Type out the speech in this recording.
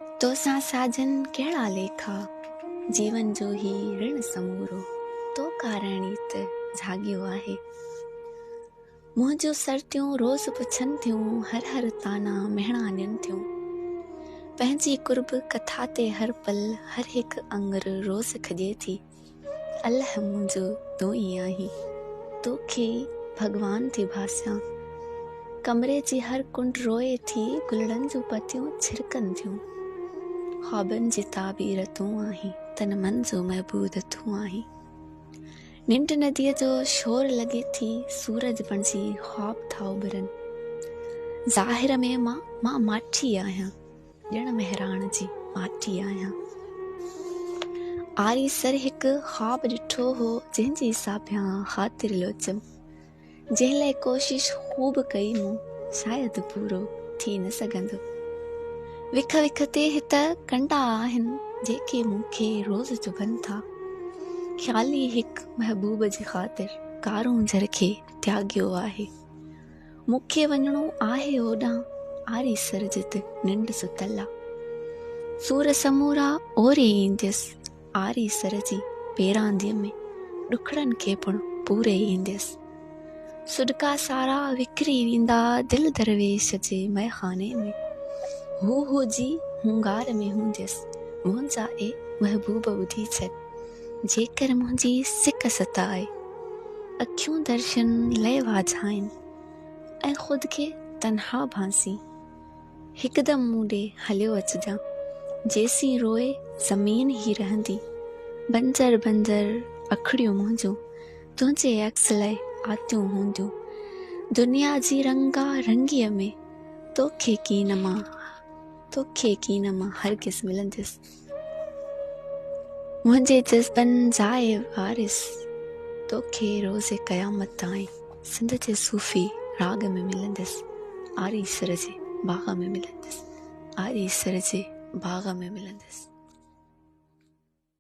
तोसां साजन कहिड़ा लेखा, जीवन जो ही ऋण समूरो, तो कारण त जागियो आहे। मुंहिंजो सर्तियूं रोज़ पुछनि थियूं, हर हर ताना मेहणाननि थियूं। पंहिंजी कुर्ब कथा ते हर पल, हर हिकु अंगर रोज़ खॼे थी। अल्लाह मुंहिंजो तूं ई आहीं, तोखे भॻवान थी भासियां। कमरे जी हर कुंड रोए थी, गुलड़नि जूं पतियूं छिरकनि थियूं। ख्वाबनि जी ताबीर तूं आहीं, तन मन जो महबूद तूं आहीं। निंड नदीअ जो शोर लॻे थी, सूरज बणिजी ख्वाब था उभरनि। ज़ाहिर में मां माठी आहियां, ॼण महिराण जी माठी आहियां। आरी सर हिकु ख्वाब ॾिठो हो, जंहिंजी साभियां ख़ातिर लोचम। जंहिं लाइ कोशिश ख़ूब कई मूं, शायदि पूरो थी न सघंदो। विख विख ते हित कंडा आहिनि, जेके मूंखे रोज़ चुभनि था। ख़्याली हिकु महबूब जी ख़ातिर कारूं जर खे त्यागियो आहे। मूंखे वञिणो आहे ओॾां, आरी सर जित निंड सुतल आ। सूर समूरा ओरे ईंदसि, आरी सर जी पेरांदीअ में ॾुखड़नि खे पिणु पूरे ईंदसि। सुॾका सारा विकिरी वेंदा दिल दरवेश जे मैखाने में। हू जी हुंगार में हूंदसि, मुंहिंजा ए महबूब ॿुधी छॾ। जेकर मुंहिंजी सिक सताए, अखियूं दर्शन लय वाझाइनि, ऐं ख़ुदि खे तन्हा भांसी, हिकदमि मूं ॾे हलियो अचिजां। जेसीं रोए ज़मीन ई रहंदी, बंजर बंजर अखड़ियूं मुंहिंजूं तुंहिंजे अक्स लाइ आतियूं हूंदियूं। दुनिया जी रंगा रंगीअ में तोखे कीन मां हरगिज़ मिलंदसि। मुंहिंजे जज़्बनि जाए वारिस, तोखे रोज़े क़यामत ताईं सिंध जे सूफ़ी राग में मिलंदसि। आरी सर जे बाग़ में मिलंदसि, आरी सर जे बाग़ में मिलंदसि।